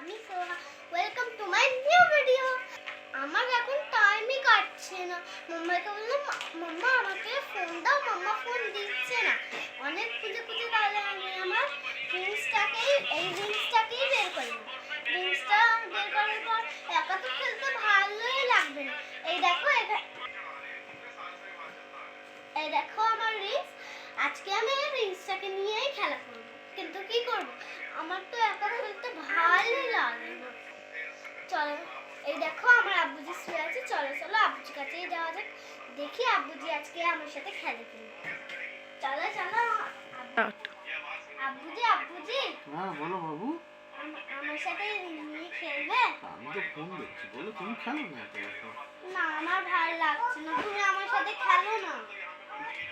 আমি Soha, welcome to my new video. আমার এখন টাইমই কাটছে না। মাম্মাকে বললাম মাম্মা আমাকে ফোন দাও, মাম্মা ফোন দিচ্ছে না। অনেক খুঁজে খুঁজে তাহলে আমি আমার রিংসটাকেই বের করলাম। রিংসটা বের করার পর একা তো খেলতে ভালোই লাগবে না। এই দেখো আমার রিংস। আজকে আমি এই রিংসটাকে নিয়েই খেলা করব, কিন্তু কি করব, আমার তো একা খেলতে ভালো লাগে না। চলো, এই দেখো আমার আব্বুজি শুয়ে আছে। চলো চলো আব্বুজির কাছেই যাওয়া যাক, দেখি আব্বুজি আজকে আমার সাথে খেলে কিনা। চলো চলো আব্বুজি। হ্যাঁ বলো বাবু। আমার সাথে নিয়ে খেলবে? আমি তো ফোন দেখছি, বলো তুমি খেলো না। না আমার ভালো লাগছে না, তুমি আমার সাথে খেলো না।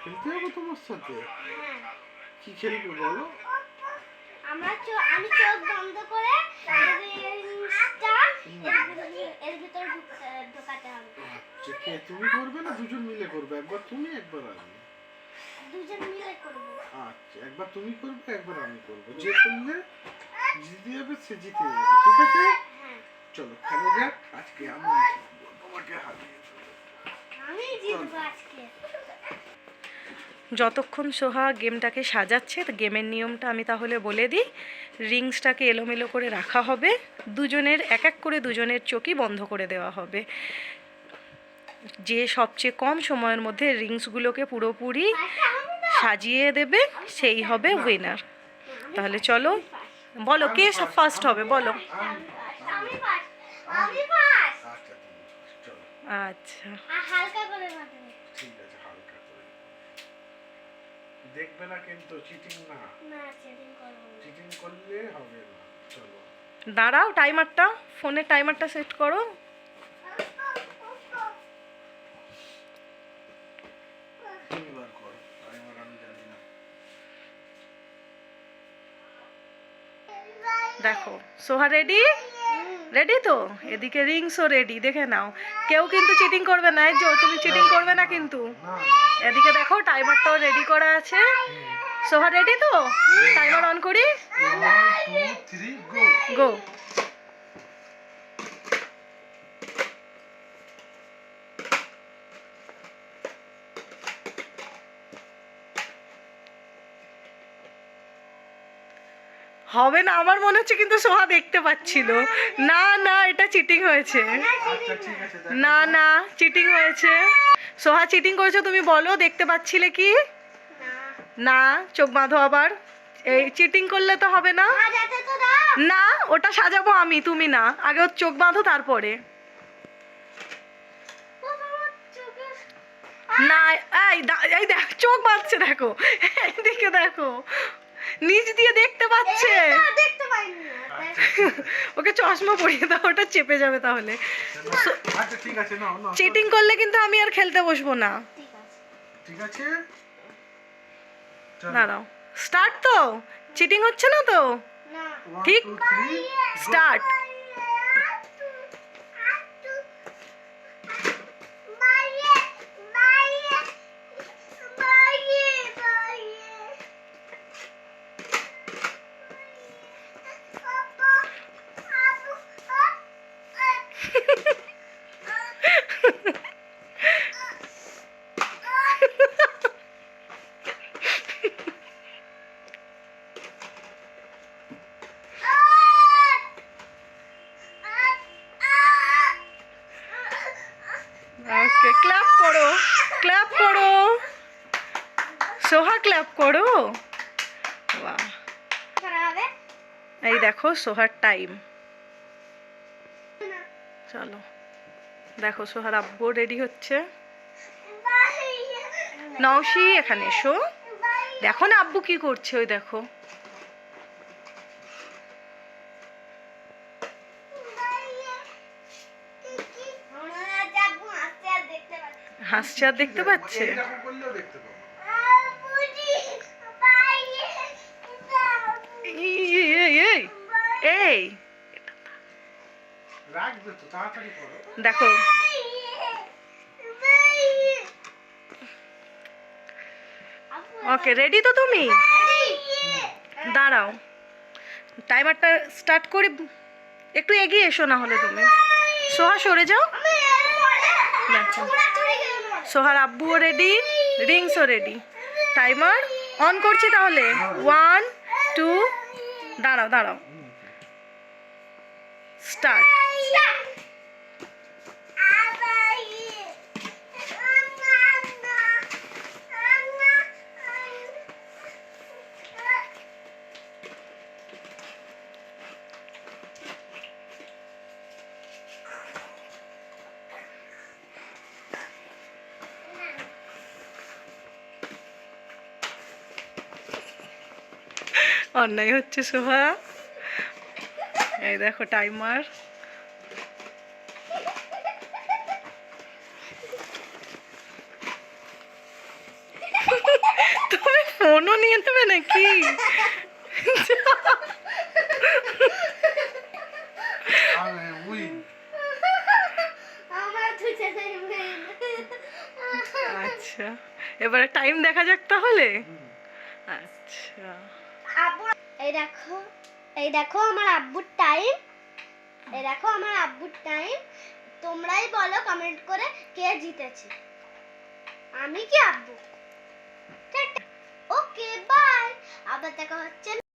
খেলতে হবে তোমার সাথে? হ্যাঁ। কি খেলবে বলো? আমি চোখ বন্ধ করে এর ভিতর ঢোকাতে হবে। আচ্ছা, কে তুমি করবে না দুজন মিলে করবে? একবার তুমি একবার আমি। দুজন মিলে করব। আচ্ছা, একবার তুমি করবে একবার আমি করব। যে করলে জিতে যাবে সে জিতে যাবে, ঠিক আছে? হ্যাঁ। চলো খেলা যাক। আজকে আমি তোমাকে হারিয়ে দেবো। আমি জিতবো আজকে। যতক্ষণ সোহা গেমটাকে সাজাচ্ছে, গেমের নিয়মটা আমি তাহলে বলে দিই। রিংসটাকে এলোমেলো করে রাখা হবে, দুজনের এক এক করে দুজনের চোখই বন্ধ করে দেওয়া হবে। যে সবচেয়ে কম সময়ের মধ্যে রিংসগুলোকে পুরোপুরি সাজিয়ে দেবে সেই হবে উইনার। তাহলে চলো, বলো কে ফার্স্ট হবে, বলো। আচ্ছা, হালকা করে মারবে। ঠিক আছে, হালকা করে দেখবে না কিন্তু, চিটিং না। না চিটিং করব না। চিটিং করলে হবে না। চলো দাঁড়াও, টাইমারটা, ফোনের টাইমারটা সেট করো। তিনবার করো, টাইমার আমি জানি না। দেখো সোহা রেডি? রেডি তো? এদিকে রিংসও রেডি, দেখে নাও। কেউ কিন্তু চিটিং করবে না, এই যে তুমি চিটিং করবে না কিন্তু। এদিকে দেখো টাইমারটাও রেডি করা আছে। সোহা রেডি তো? টাইমার অন করি। 1 2 3 গো গো। হবে না, আমার মনে হচ্ছে কিন্তু সোহা দেখতে পাচ্ছিল। না না, এটা চিটিং হয়েছে। আচ্ছা ঠিক আছে, না না, চিটিং হয়েছে। সোহা চিটিং করেছো, তুমি বলো দেখতে পাচ্ছিলে কি? না, চোখ বাঁধো আবার। এই চিটিং করলে তো হবে না। সাজাতে তো দাও। না, ওটা সাজাবো আমি, তুমি না। আগে ওর চোখ বাঁধো তারপরে। না, এই দেখ চোখ বাঁধছে, দেখো এইদিকে দেখো, নিচ দিয়ে দেখতে পাচ্ছে। না দেখতে পাইনি না। ওকে চশমা পরিয়ে দাও, ওটা চেপে যাবে তাহলে। আচ্ছা ঠিক আছে, নাও নাও। চিটিং করলে কিন্তু আমি আর খেলতে বসবো না। ঠিক আছে। ঠিক আছে, চলো। দাঁড়াও, স্টার্ট তো? চিটিং হচ্ছে না তো? না। 1 ঠিক। 2 3 স্টার্ট। ওকে, ক্ল্যাপ করো, ক্ল্যাপ করো সোহা, ক্ল্যাপ করো। বাহ, এই দেখো সোহার টাইম। চলো দেখো সোহার আব্বু রেডি হচ্ছে। নওশি এখানে এসো, দেখো না আব্বু কি করছে, ওই দেখো। হাসছে আর দেখতে পাচ্ছে। এরকম করলেও দেখতে পাবো। এই এই রাখবে তো, তাড়াতাড়ি করো। দেখো ওকে, রেডি তো তুমি? দাঁড়াও, টাইমারটা স্টার্ট করি। একটু এগিয়ে এসো না হলে তুমি। সোহা সরে যাও। আমি এরপরে দেখো ছোড়াছুড়ি গেম হয়। সোহার আব্বুও রেডি, রিংসও রেডি। টাইমার অন করছি তাহলে। 1 2 দাঁড়াও দাঁড়াও, স্টার্ট। অন্যায় হচ্ছে সোহা। এই দেখো টাইমার। তুমি ফোনও নিয়ে নেবে নাকি? আরে উই আমার দুজনের মেয়ে। আচ্ছা, এবারে টাইম দেখা যাক তাহলে। আচ্ছা, আব্বু এই দেখো আমার আব্বুর টাইম। এই দেখো আমার আব্বুর টাইম। তোমরাই বলো কমেন্ট করে কে জিতেছে, আমি কি আব্বু? ওকে বাই, আবার দেখা হচ্ছে।